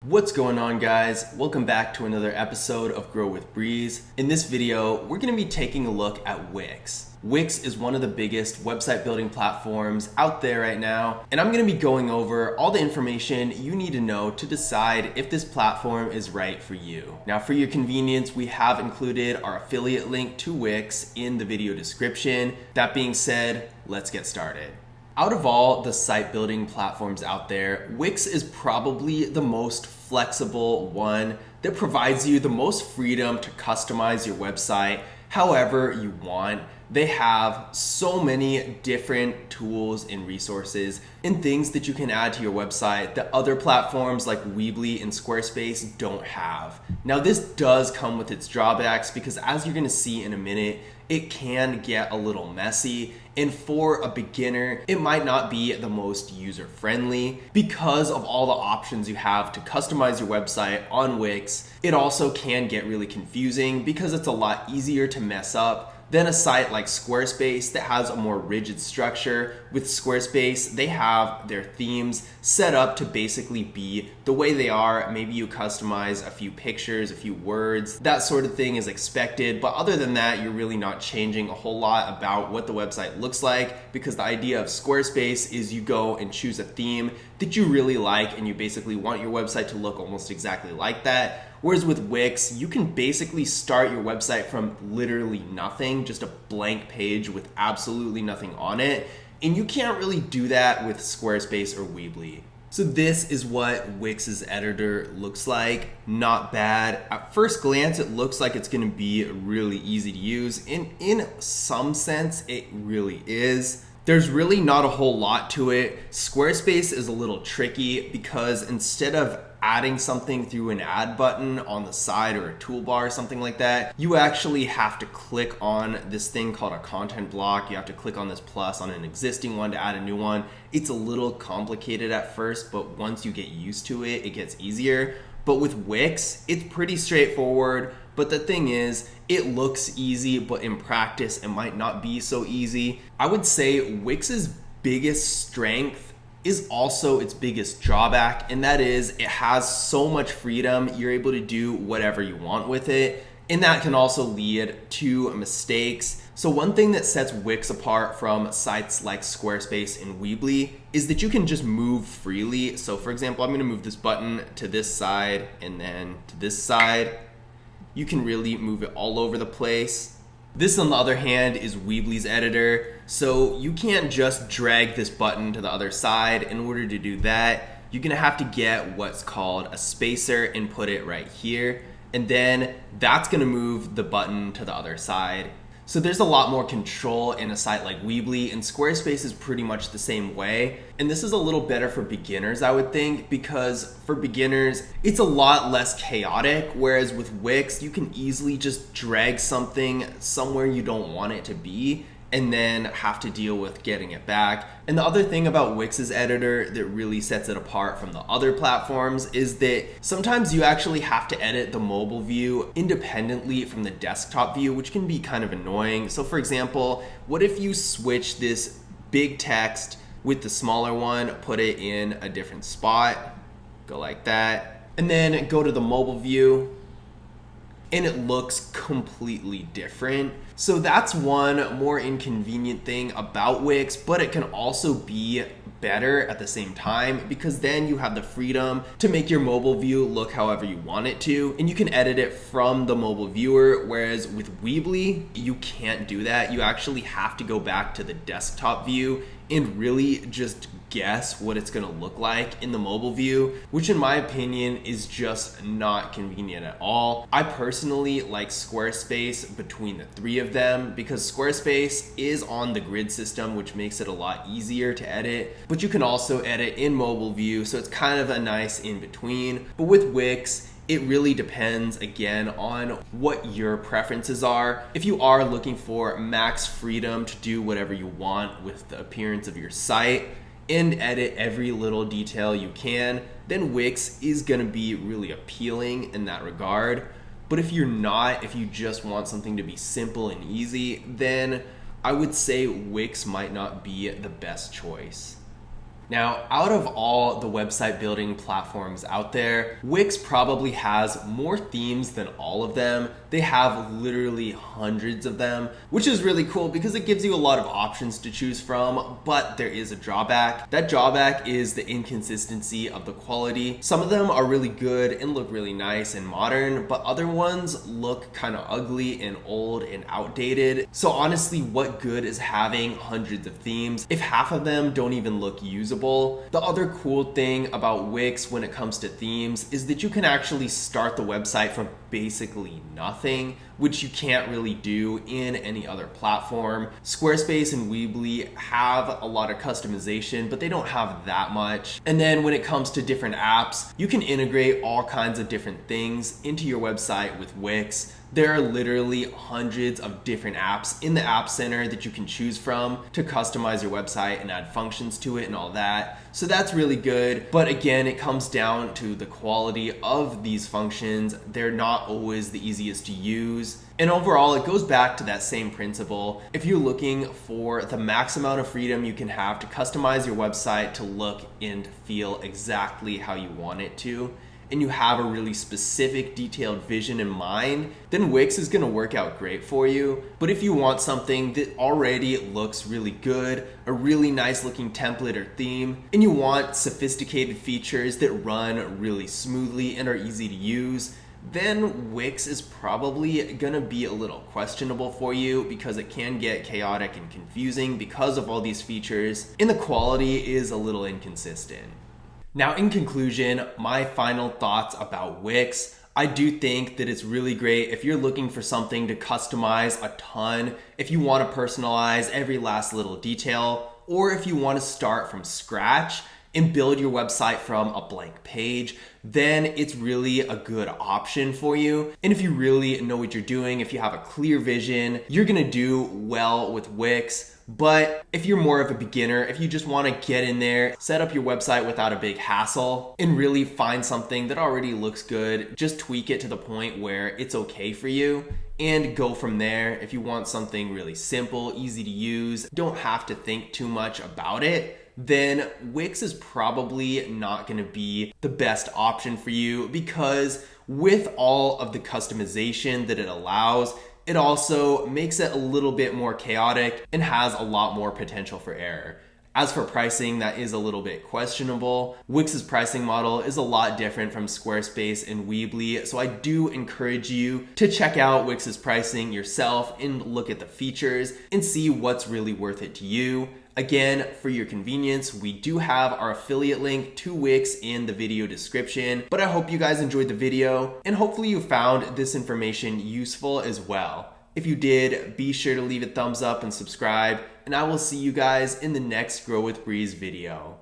What's going on, guys? Welcome back to another episode of Grow with Breeze. In this video, we're going to be taking a look at Wix. Wix is one of the biggest website building platforms out there right now, and I'm going to be going over all the information you need to know to decide if this platform is right for you. Now, for your convenience, we have included our affiliate link to Wix in the video description. That being said, let's get started. Out of all the site building platforms out there, Wix is probably the most flexible one that provides you the most freedom to customize your website however you want. They have so many different tools and resources and things that you can add to your website that other platforms like Weebly and Squarespace don't have. Now, this does come with its drawbacks because, as you're going to see in a minute, it can get a little messy, and for a beginner, it might not be the most user-friendly. Because of all the options you have to customize your website on Wix, it also can get really confusing because it's a lot easier to mess up than a site like Squarespace that has a more rigid structure. With Squarespace, they have their themes set up to basically be the way they are. Maybe you customize a few pictures, a few words, that sort of thing is expected. But other than that, you're really not changing a whole lot about what the website looks like, because the idea of Squarespace is you go and choose a theme that you really like and you basically want your website to look almost exactly like that. Whereas with Wix, you can basically start your website from literally nothing, just a blank page with absolutely nothing on it. And you can't really do that with Squarespace or Weebly. So this is what Wix's editor looks like. Not bad. At first glance, it looks like it's going to be really easy to use. And in some sense, it really is. There's really not a whole lot to it. Squarespace is a little tricky because instead of adding something through an add button on the side or a toolbar or something like that, you actually have to click on this thing called a content block. You have to click on this plus on an existing one to add a new one. It's a little complicated at first, but once you get used to it, it gets easier. But with Wix, it's pretty straightforward. But the thing is, it looks easy, but in practice, it might not be so easy. I would say Wix's biggest strength is also its biggest drawback, and that is it has so much freedom. You're able to do whatever you want with it, and that can also lead to mistakes. So one thing that sets Wix apart from sites like Squarespace and Weebly is that you can just move freely. So for example, I'm going to move this button to this side and then to this side. You can really move it all over the place. This, on the other hand, is Weebly's editor. So you can't just drag this button to the other side. In order to do that, you're gonna have to get what's called a spacer and put it right here. And then that's gonna move the button to the other side. So there's a lot more control in a site like Weebly, and Squarespace is pretty much the same way. And this is a little better for beginners, I would think, because for beginners, it's a lot less chaotic. Whereas with Wix, you can easily just drag something somewhere you don't want it to be and then have to deal with getting it back. And the other thing about Wix's editor that really sets it apart from the other platforms is that sometimes you actually have to edit the mobile view independently from the desktop view, which can be kind of annoying. So for example, what if you switch this big text with the smaller one, put it in a different spot, go like that, and then go to the mobile view, and it looks completely different. So that's one more inconvenient thing about Wix, but it can also be better at the same time because then you have the freedom to make your mobile view look however you want it to, and you can edit it from the mobile viewer. Whereas with Weebly, you can't do that. You actually have to go back to the desktop view and really just guess what it's gonna look like in the mobile view, which in my opinion is just not convenient at all. I personally like Squarespace between the three of them because Squarespace is on the grid system, which makes it a lot easier to edit, but you can also edit in mobile view, so it's kind of a nice in between. But with Wix, it really depends, again, on what your preferences are. If you are looking for max freedom to do whatever you want with the appearance of your site and edit every little detail you can, then Wix is gonna be really appealing in that regard. But if you're not, if you just want something to be simple and easy, then I would say Wix might not be the best choice. Now, out of all the website building platforms out there, Wix probably has more themes than all of them. They have literally hundreds of them, which is really cool because it gives you a lot of options to choose from, but there is a drawback. That drawback is the inconsistency of the quality. Some of them are really good and look really nice and modern, but other ones look kind of ugly and old and outdated. So honestly, what good is having hundreds of themes if half of them don't even look usable? The other cool thing about Wix when it comes to themes is that you can actually start the website from basically nothing, which you can't really do in any other platform. Squarespace and Weebly have a lot of customization, but they don't have that much. And then when it comes to different apps, you can integrate all kinds of different things into your website with Wix. There are literally hundreds of different apps in the App Center that you can choose from to customize your website and add functions to it and all that. So that's really good. But again, it comes down to the quality of these functions. They're not always the easiest to use. And overall, it goes back to that same principle. If you're looking for the max amount of freedom you can have to customize your website to look and feel exactly how you want it to, and you have a really specific detailed vision in mind, then Wix is gonna work out great for you. But if you want something that already looks really good, a really nice looking template or theme, and you want sophisticated features that run really smoothly and are easy to use, then Wix is probably gonna be a little questionable for you because it can get chaotic and confusing because of all these features, and the quality is a little inconsistent. Now, in conclusion, my final thoughts about Wix. I do think that it's really great if you're looking for something to customize a ton, if you want to personalize every last little detail, or if you want to start from scratch and build your website from a blank page, then it's really a good option for you. And if you really know what you're doing, if you have a clear vision, you're gonna do well with Wix. But if you're more of a beginner, if you just want to get in there, set up your website without a big hassle, and really find something that already looks good, just tweak it to the point where it's okay for you, and go from there. If you want something really simple, easy to use, don't have to think too much about it, then Wix is probably not going to be the best option for you, because with all of the customization that it allows, it also makes it a little bit more chaotic and has a lot more potential for error. As for pricing, that is a little bit questionable. Wix's pricing model is a lot different from Squarespace and Weebly, so I do encourage you to check out Wix's pricing yourself and look at the features and see what's really worth it to you. Again, for your convenience, we do have our affiliate link to Wix in the video description, but I hope you guys enjoyed the video and hopefully you found this information useful as well. If you did, be sure to leave a thumbs up and subscribe, and I will see you guys in the next Grow with Breeze video.